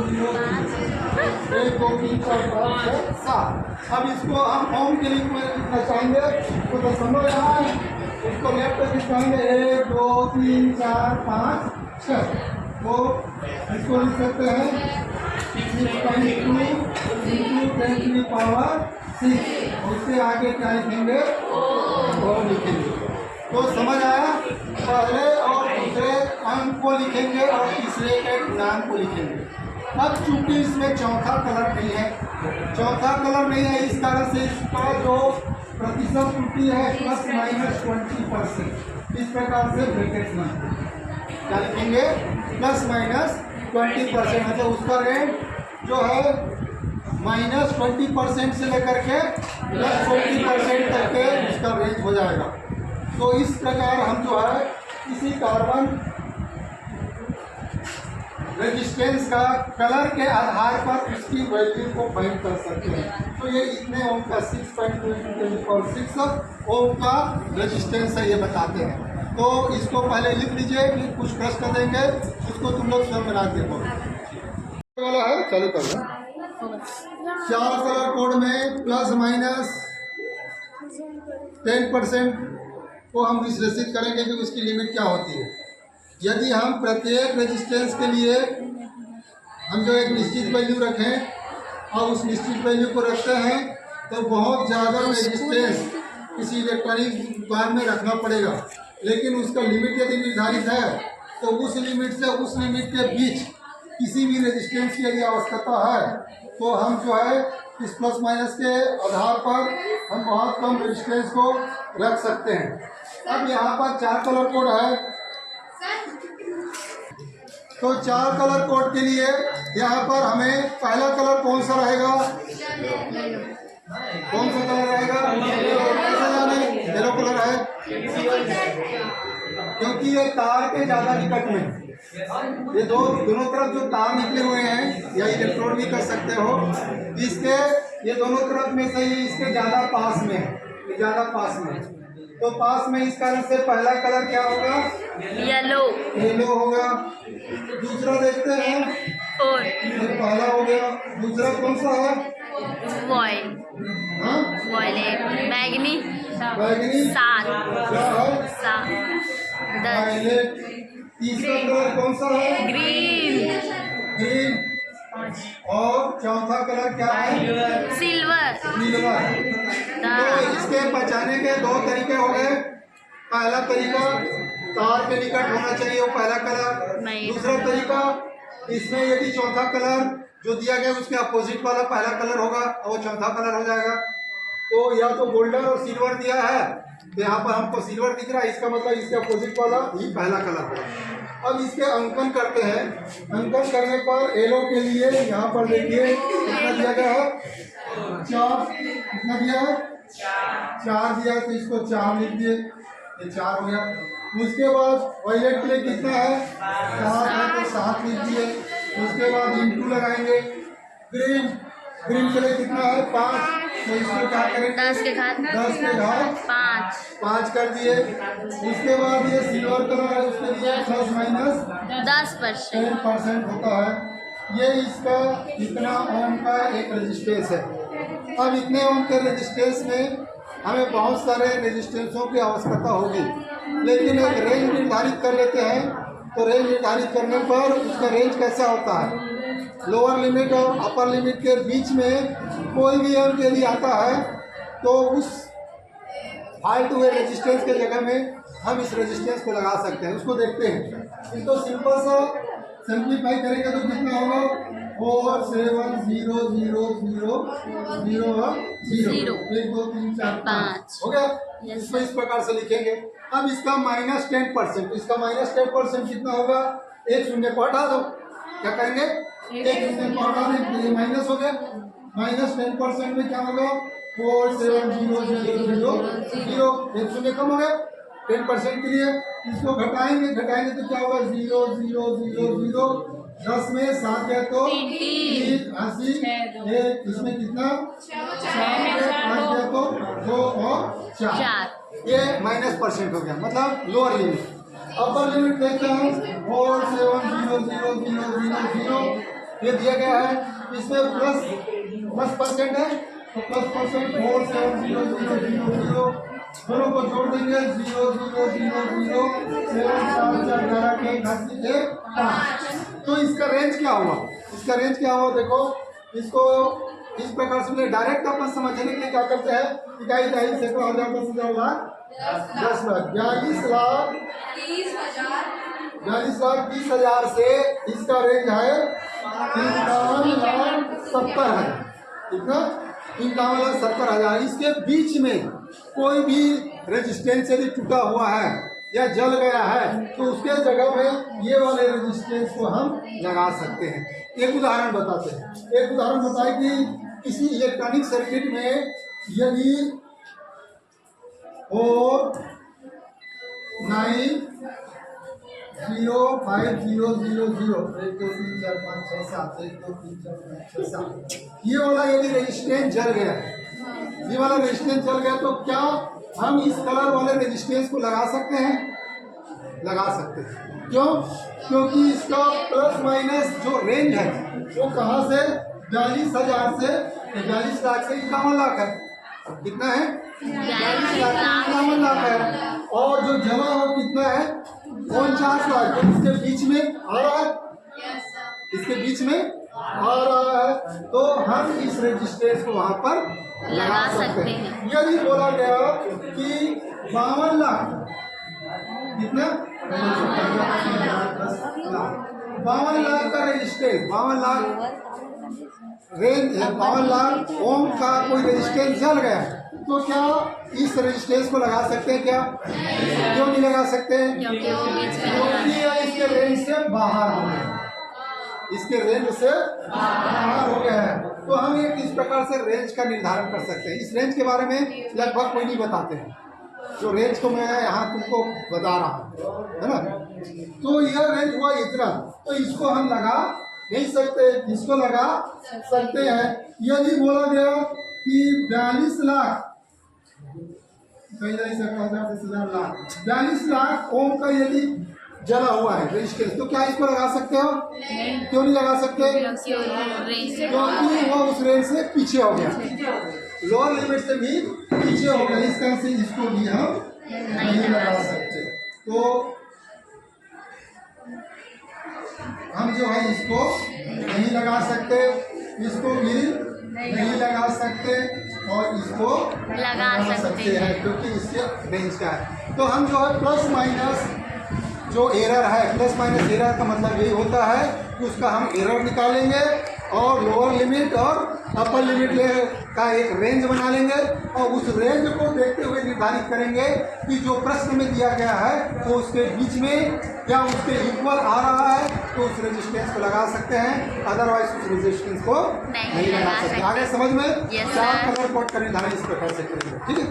1 2 3 4 5 6 7। अब इसको हम होम के लिए लिखना चाहेंगे तो दशमलव यहाँ है, इसको लेफ्ट से लिखाएंगे 1 2 3 4 5 6। तो इसको लिख सकते हैं 6.2 × 10⁻⁶। उससे आगे क्या लिखेंगे, और लिखेंगे। तो समझ आया, पहले और दूसरे अंक को लिखेंगे और तीसरे के गुणांक को लिखेंगे। अब चूंकि इसमें चौथा कलर नहीं है, इस कारण से इसका जो प्रतिशत त्रुटि है ±20%। इस प्रकार से ब्रैकेट में क्या लिखेंगे, ±20%, मतलब उसका रेट जो है -20% से लेकर के +20% तक के उसका रेंज हो जाएगा। तो इस प्रकार हम जो है किसी कार्बन रेजिस्टेंस का कलर के आधार पर उसकी वैल्यू को फाइंड कर सकते हैं। तो ये इतने ओम का 6.2 × 10⁻⁶ ओम का रेजिस्टेंस है, ये बताते हैं। तो इसको पहले लिख लीजिए, फिर कुछ प्रश्न देंगे, उसको तुम लोग स्वयं बना के वाला है। चालू कर लो। 4 कलर कोड में ±10% को हम विश्लेषित करेंगे कि उसकी लिमिट क्या होती है। यदि हम प्रत्येक रेजिस्टेंस के लिए हम जो एक निश्चित वैल्यू रखें और उस निश्चित वैल्यू को रखते हैं तो बहुत ज़्यादा रेजिस्टेंस किसी इलेक्ट्रॉनिक दुकान में रखना पड़ेगा। लेकिन उसका लिमिट यदि निर्धारित है तो उस लिमिट से उस लिमिट के बीच किसी भी रेजिस्टेंस की यदि आवश्यकता है तो हम जो है इस प्लस माइनस के आधार पर हम बहुत कम रेजिस्टेंस को रख सकते हैं। अब यहाँ पर 4 कलर कोड है, तो 4 कलर कोड के लिए यहाँ पर हमें पहला कलर कौन सा रहेगा, कौन सा कलर रहेगा, कैसा जाने, येलो कलर है, क्योंकि ये तार के ज़्यादा निकट में, ये दोनों तरफ जो तार निकले हुए हैं या इलेक्ट्रोड भी कर सकते हो, इसके ये दोनों तरफ में से ही इसके ज़्यादा पास में है, ये ज़्यादा पास में है। तो पास में इस कारण से पहला कलर क्या होगा, येलो होगा। दूसरा देखते हैं, ये पहला हो गया। दूसरा कौन सा है, बैगनी 7 क्या है, तीसरा कलर कौन सा है, ग्रीन। और चौथा कलर क्या है, सिल्वर। तो इसके बचाने के 2 तरीके हो गए। पहला तरीका तार के निकट होना चाहिए वो पहला कलर। दूसरा तरीका, इसमें यदि चौथा कलर जो दिया गया उसके अपोजिट वाला पहला कलर होगा और वो चौथा कलर हो जाएगा। तो या तो गोल्डन और सिल्वर दिया है तो यहाँ पर हमको सिल्वर दिख रहा है, इसका मतलब इसके अपोजिट वाला ही पहला कलर होगा। अब इसके अंकन करते हैं। अंकन करने पर येलो के लिए यहाँ पर देखिए कितना दिया गया है, 4। कितना दिया है, 4 दिया, तो इसको 4 लिख दिए, ये 4 हो गया। उसके बाद वायलेट के लिए कितना है, 7 है, तो 7 लिख दिए। उसके बाद इंटू लगाएंगे। ग्रीन के लिए कितना है, 5, तो इसको क्या करेंगे, 10 के घात 5 कर दिए। उसके बाद ये सिल्वर कलर है, उसके लिए ±10% होता है। ये इसका इतना ओम का एक रेजिस्टेंस है। अब इतने ओम के रेजिस्टेंस में हमें बहुत सारे रेजिस्टेंसों की आवश्यकता होगी, लेकिन एक रेंज निर्धारित कर लेते हैं। तो रेंज निर्धारित करने पर उसका रेंज कैसा होता है, लोअर लिमिट और अपर लिमिट के बीच में कोई भी अंक यदि आता है तो उस फाल्ट हुए रेजिस्टेंस के जगह में हम इस रेजिस्टेंस को लगा सकते हैं। उसको देखते हैं। इसको सिंपल सा सिंप्लीफाई करेंगे तो कितना होगा, 4 7 0 0 0 0 0 1 2 3 4 5 हो गया। इसको इस प्रकार से लिखेंगे। अब इसका -10%, इसका -10% कितना होगा, एक शून्य को हटा दो। क्या करेंगे, एक शून्य को हटा दें, ये माइनस हो गया। -10% में क्या होगा, 4 7 0 0 0 0, एक शून्य कम हो गया 10% के लिए। इसको घटाएंगे तो क्या होगा, 0 0 0 0, 10 में 7 है तो 3 80, इसमें कितना 5 है तो 2 और 4, ये -% हो गया, मतलब लोअर लिमिट। अपर लिमिट देखते हैं, 4 7 0 0 0 0 0, ये दिया गया है, इसमें प्लस परसेंट है तो प्लस परसेंट 4700000 दोनों को जोड़ देंगे 0000 7 के घात 5। तो इसका रेंज क्या हुआ? इसका रेंज क्या हुआ देखो, इसको इस प्रकार से डायरेक्ट अपन समझने के लिए क्या करते हैं, इकाई दहाई सैकड़ों हजार 10,000 लाख 10 लाख 42,30,000 से इसका रेंज है 51,70,000। कितना? 51,70,000। इसके बीच में कोई भी रेजिस्टेंस यदि टूटा हुआ है या जल गया है तो उसके जगह में ये वाले रेजिस्टेंस को हम लगा सकते हैं। एक उदाहरण बताते हैं। एक उदाहरण बताए कि किसी इलेक्ट्रॉनिक सर्किट में यदि 4905000 ये वाला यदि रेजिस्टेंस जल गया, ये वाला रेजिस्टेंस जल गया तो क्या हम इस कलर वाले रेजिस्टेंस को लगा सकते हैं? लगा सकते हैं। क्यों? क्योंकि इसका प्लस माइनस जो रेंज है वो कहाँ से 42,000 से 42 लाख से 51 लाख है। कितना है? 42 लाख से 51 लाख है। और जो जमा हो कितना है? 49 लाख। तो इसके बीच में आ रहा है, इसके बीच में आ रहा है तो हम इस रेजिस्टेंस को वहां पर लगा सकते हैं। यदि बोला गया कि 52 लाख, कितना? 52 लाख का रेजिस्टेंस, 52 लाख रेंज है, 52 लाख ओम का कोई रेजिस्टेंस जल गया तो क्या इस रेजिस्टेंस को लगा सकते हैं? क्या क्यों नहीं लगा सकते? क्योंकि इसके रेंज से बाहर हो गया, इसके रेंज से बाहर हो गया है। तो हम एक इस प्रकार से रेंज का निर्धारण कर सकते हैं। इस रेंज के बारे में लगभग कोई नहीं बताते हैं, जो रेंज को मैं यहाँ तुमको बता रहा हूँ, है ना। तो यह रेंज हुआ इतना, तो इसको हम लगा नहीं सकते, इसको लगा सकते हैं। यदि बोला गया कि 42 लाख 42 लाख ओम का यदि जला हुआ है रेजिस्टेंस तो क्या इसको लगा सकते हो? क्यों नहीं लगा सकते? क्योंकि वो उस रेंज से पीछे हो गया, लोअर लिमिट से भी पीछे हो गया। इस तरह से इसको भी हम नहीं लगा सकते। तो हम जो है इसको नहीं लगा सकते, इसको भी नहीं लगा सकते और इसको लगा सकते हैं क्योंकि इसके रेंज का है। तो हम जो है प्लस माइनस जो एरर है, प्लस माइनस एरर का मतलब यही होता है कि उसका हम एरर निकालेंगे और लोअर लिमिट और अपर लिमिट का एक रेंज बना लेंगे और उस रेंज को देखते हुए निर्धारित करेंगे कि जो प्रश्न में दिया गया है वो उसके बीच में या उसके इक्वल आ रहा है तो उस रेजिस्टेंस को लगा सकते हैं, अदरवाइज उस रेजिस्टेंस को नहीं लगा सकते। आगे समझ में? 4 कलर कोड का निर्धारण इस प्रकार से करेंगे। ठीक है।